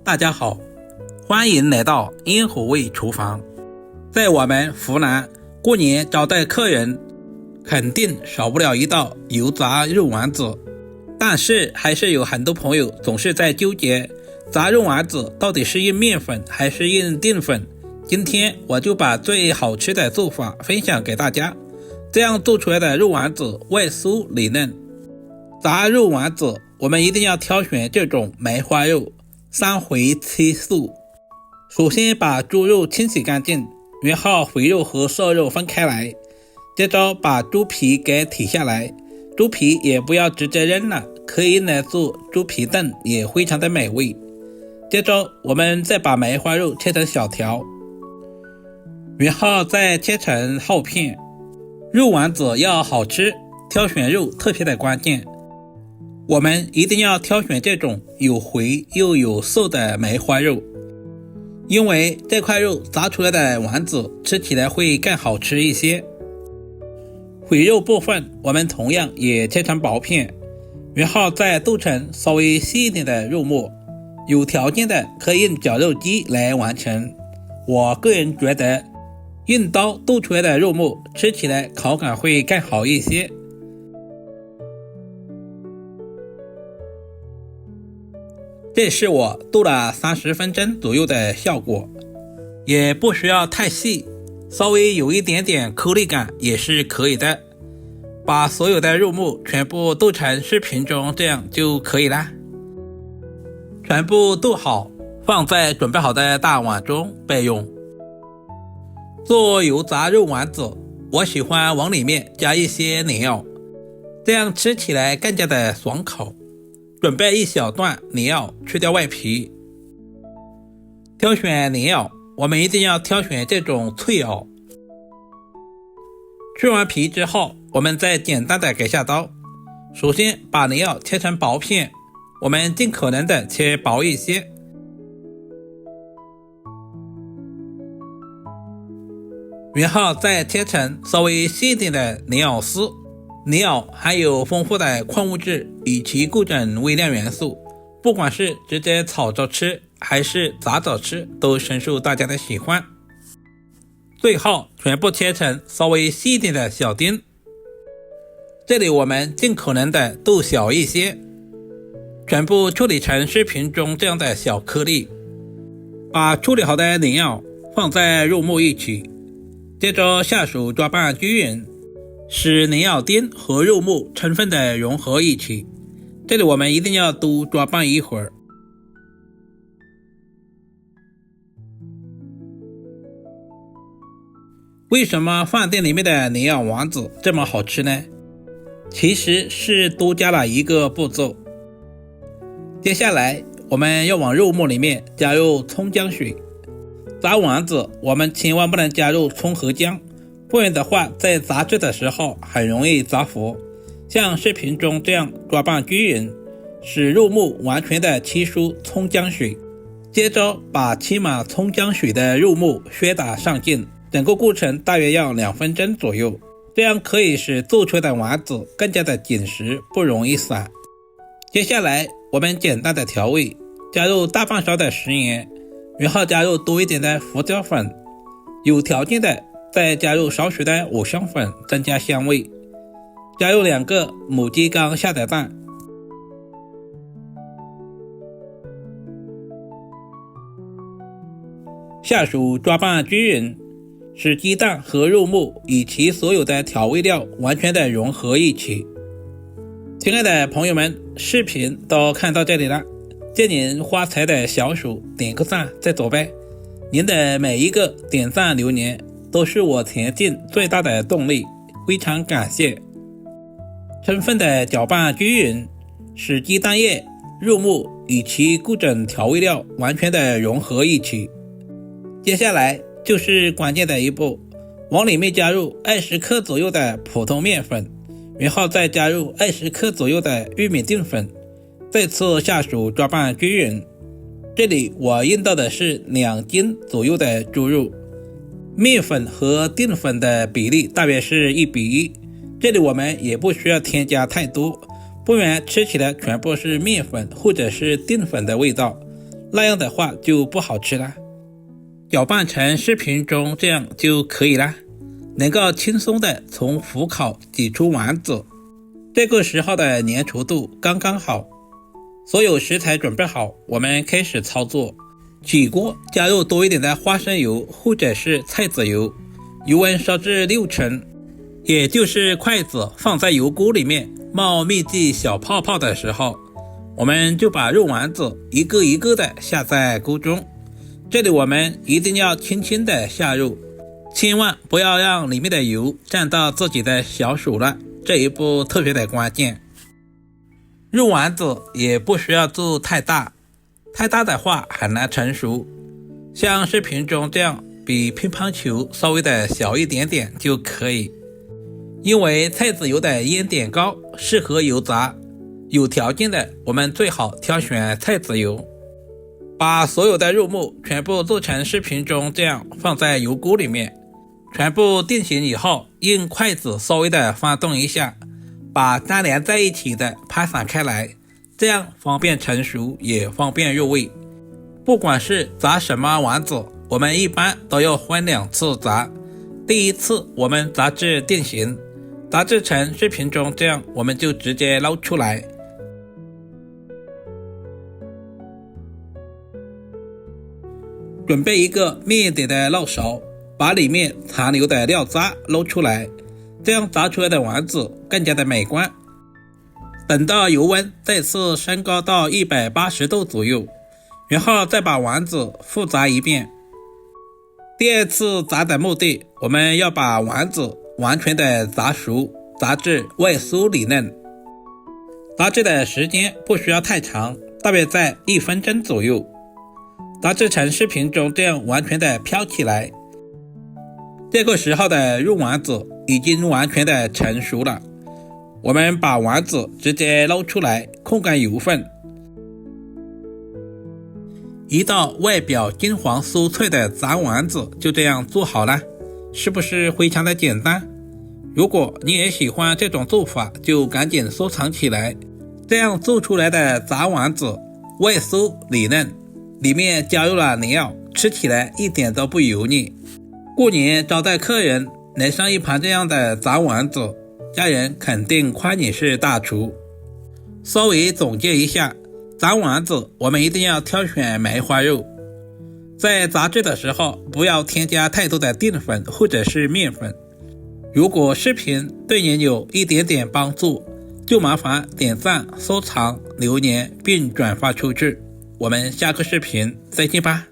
大家好，欢迎来到烟火味厨房。在我们湖南，过年招待客人肯定少不了一道油炸肉丸子，但是还是有很多朋友总是在纠结炸肉丸子到底是用面粉还是用淀粉。今天我就把最好吃的做法分享给大家，这样做出来的肉丸子外酥里嫩。炸肉丸子我们一定要挑选这种梅花肉，3回7素。首先把猪肉清洗干净，然后肥肉和瘦肉分开来，接着把猪皮给剔下来，猪皮也不要直接扔了，可以用来做猪皮炖，也非常的美味。接着我们再把梅花肉切成小条，然后再切成厚片。肉丸子要好吃，挑选肉特别的关键，我们一定要挑选这种有肥又有瘦的梅花肉，因为这块肉炸出来的丸子吃起来会更好吃一些。肥肉部分我们同样也切成薄片，然后再剁成稍微细一点的肉末，有条件的可以用绞肉机来完成。我个人觉得用刀剁出来的肉末吃起来口感会更好一些。这是我剁了30分钟左右的效果，也不需要太细，稍微有一点点颗粒感也是可以的。把所有的肉末全部剁成视频中这样就可以了。全部剁好，放在准备好的大碗中备用。做油炸肉丸子，我喜欢往里面加一些莲藕，这样吃起来更加的爽口。准备一小段莲藕，去掉外皮。挑选莲藕，我们一定要挑选这种脆藕。去完皮之后，我们再简单的给下刀。首先把莲藕切成薄片，我们尽可能的切薄一些。然后再切成稍微细一点的莲藕丝。莲藕含有丰富的矿物质以及各种微量元素，不管是直接炒着吃还是炸着吃，都深受大家的喜欢。最后全部切成稍微细一点的小丁，这里我们尽可能的剁小一些，全部处理成视频中这样的小颗粒。把处理好的莲藕放在肉末一起，接着下手抓拌均匀，使莲藕丁和肉末充分的融合一起，这里我们一定要多抓拌一会儿。为什么饭店里面的莲藕丸子这么好吃呢？其实是多加了一个步骤。接下来我们要往肉末里面加入葱姜水。炸丸子我们千万不能加入葱和姜，不然的话在炸制的时候很容易炸糊。像视频中这样抓拌均匀，使肉末完全的吸收葱姜水。接着把浸满葱姜水的肉末削打上劲，整个过程大约要2分钟左右，这样可以使做出来的丸子更加的紧实，不容易散。接下来我们简单的调味，加入大半勺的食盐，然后加入多一点的胡椒粉，有条件的再加入少许的五香粉增加香味，加入2个母鸡刚下的蛋，下手抓拌均匀，使鸡蛋和肉末以及所有的调味料完全的融合一起。亲爱的朋友们，视频都看到这里了，借您发财的小手点个赞再走呗。您的每一个点赞留言都是我前进最大的动力，非常感谢。充分的搅拌均匀，使鸡蛋液、肉末以及各种调味料完全的融合一起。接下来就是关键的一步，往里面加入20克左右的普通面粉，然后再加入20克左右的玉米淀粉，再次下手抓拌均匀。这里我用到的是2斤左右的猪肉，面粉和淀粉的比例大约是1比1，这里我们也不需要添加太多，不然吃起来全部是面粉或者是淀粉的味道。那样的话就不好吃了。搅拌成视频中这样就可以了，能够轻松的从虎口挤出丸子。这个时候的粘稠度刚刚好。所有食材准备好，我们开始操作。起锅加入多一点的花生油或者是菜籽油，油温烧至6成，也就是筷子放在油锅里面冒密集小泡泡的时候，我们就把肉丸子一个一个的下在锅中。这里我们一定要轻轻的下入，千万不要让里面的油沾到自己的小手了，这一步特别的关键。肉丸子也不需要做太大，太大的话很难成熟，像视频中这样比乒乓球稍微的小一点点就可以。因为菜籽油的烟点高，适合油炸，有条件的我们最好挑选菜籽油。把所有的肉末全部做成视频中这样放在油锅里面，全部定型以后，用筷子稍微的翻动一下，把粘连在一起的拍散开来，这样方便成熟也方便入味。不管是炸什么丸子，我们一般都要分2次炸。第一次我们炸至定型，炸制成视频中这样，我们就直接捞出来。准备一个面点的漏勺，把里面残留的料渣捞出来，这样炸出来的丸子更加的美观。等到油温再次升高到180度左右，然后再把丸子复炸一遍。第2次炸的目的，我们要把丸子完全的炸熟，炸至外酥里嫩。炸制的时间不需要太长，大约在1分钟左右。炸制成视频中这样完全的飘起来。这个时候的肉丸子已经完全的成熟了，我们把丸子直接捞出来，控干油分。一道外表金黄酥脆的炸丸子就这样做好了，是不是非常的简单？如果你也喜欢这种做法，就赶紧收藏起来。这样做出来的炸丸子外酥里嫩，里面加入了料，吃起来一点都不油腻。过年招待客人，能上一盘这样的炸丸子，家人肯定夸你是大厨。稍微总结一下，炸丸子我们一定要挑选梅花肉，在炸制的时候不要添加太多的淀粉或者是面粉。如果视频对您有一点点帮助，就麻烦点赞、收藏、留言并转发出去。我们下个视频再见吧。